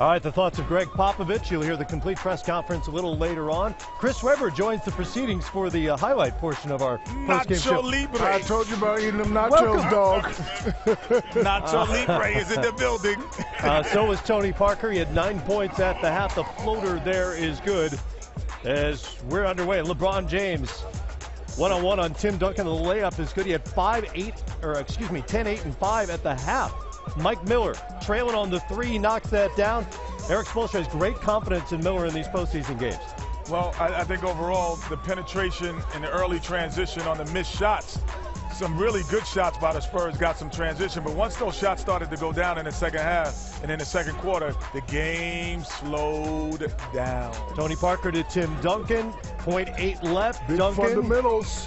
All right, the thoughts of Greg Popovich. You'll hear the complete press conference a little later on. Chris Webber joins the proceedings for the highlight portion of our postgame show. Nacho Libre. I told you about eating them nachos, dog. Nacho Libre is in the building. So was Tony Parker. He had 9 points at the half. The floater there is good as we're underway. LeBron James, one-on-one on Tim Duncan. The layup is good. He had 10, 8, and 5 at the half. Mike Miller trailing on the three, knocks that down. Eric Spoelstra has great confidence in Miller in these postseason games. Well, I think overall the penetration and the early transition on the missed shots, some really good shots by the Spurs got some transition, but once those shots started to go down in the second half and in the second quarter, the game slowed down. Tony Parker to Tim Duncan, 0.8 left. Big Duncan, fundamentals.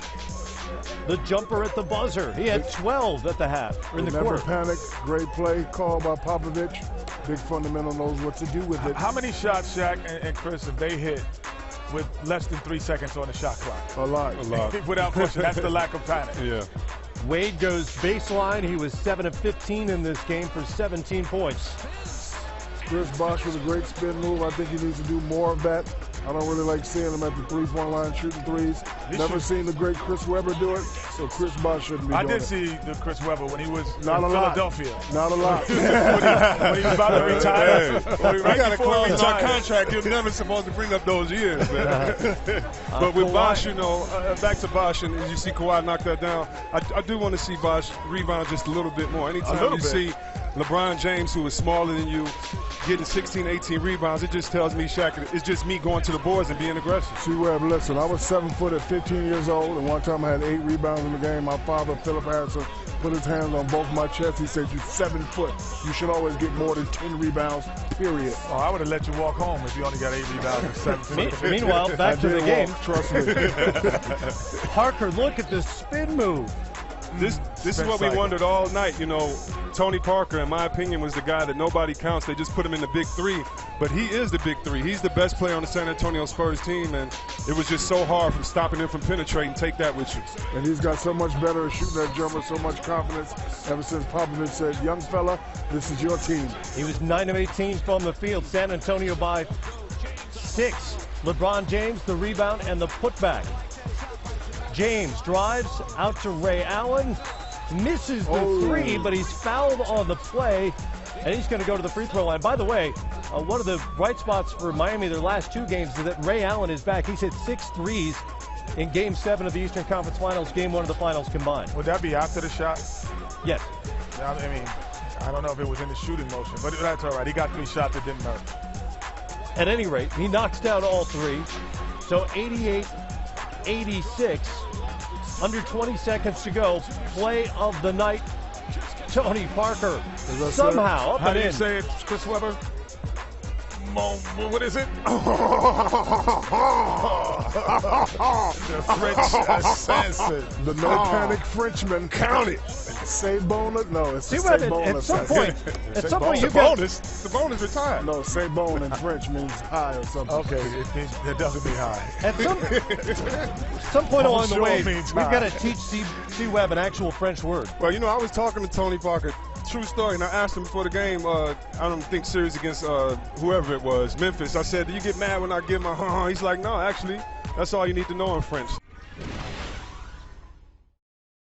the jumper at the buzzer. He had 12 at the half, or in the Never quarter. panic. Great play called by Popovich. Big fundamental, knows what to do with it. How many shots, Shaq and Chris, have they hit with less than 3 seconds on the shot clock? A lot. Without question, that's the lack of panic. Yeah. Wade goes baseline. He was 7 of 15 in this game for 17 points. Chris Bosh with a great spin move. I think he needs to do more of that. I don't really like seeing him at the three-point line shooting threes. Never seen the great Chris Webber do it, so Chris Bosh shouldn't be doing it. I did see the Chris Webber when he was Not in a lot. Philadelphia. Not a lot. when he was about to retire. We got a before he clause in our retired. contract. You're never supposed to bring up those years, man. But with Bosh, you know, back to Bosh, and as you see Kawhi knock that down, I do want to see Bosh rebound just a little bit more. Anytime you see LeBron James, who is smaller than you, getting 16, 18 rebounds, it just tells me, Shaq, it's just me going to the boards and being aggressive. See, Webb, listen, I was 7 foot at 15 years old, and one time I had 8 rebounds in the game. My father, Philip Harrison, put his hands on both my chests. He said, you're 7 foot. You should always get more than 10 rebounds, period. Oh, I would have let you walk home if you only got 8 rebounds and 7 foot. Meanwhile, back to the game. Trust me. Parker, look at the spin move. This is what we wondered all night. You know, Tony Parker, in my opinion, was the guy that nobody counts. They just put him in the big three, but he is the big three. He's the best player on the San Antonio Spurs team, and it was just so hard from stopping him from penetrating. Take that with you. And he's got so much better at shooting that jumper, so much confidence ever since Popovich said, young fella, this is your team. He was 9 of 18 from the field. San Antonio by 6. LeBron James, the rebound and the putback. James drives out to Ray Allen, misses the three, but he's fouled on the play, and he's going to go to the free throw line. By the way, one of the bright spots for Miami their last 2 games is that Ray Allen is back. He's hit 6 threes in Game 7 of the Eastern Conference Finals, Game 1 of the Finals combined. Would that be after the shot? Yes. I mean, I don't know if it was in the shooting motion, but that's all right. He got 3 shots that didn't hurt. At any rate, he knocks down all 3. So 88-86. Under 20 seconds to go. Play of the night. Tony Parker somehow up How and do you in. say it, Chris Webber? What is it? The French assassin. The no panic Frenchman. Count it. Say bonus? No, it's See, say Webb, bonus. at some point you The got bonus retired. No, say bone in French means high or something. Okay, it doesn't mean high. at some point along the Bonjour way, means we've hi. got to teach C. Webb an actual French word. Well, you know, I was talking to Tony Parker. True story, and I asked him before the game, I don't think series against whoever it was, Memphis. I said, do you get mad when I give my He's like, no, actually, that's all you need to know in French.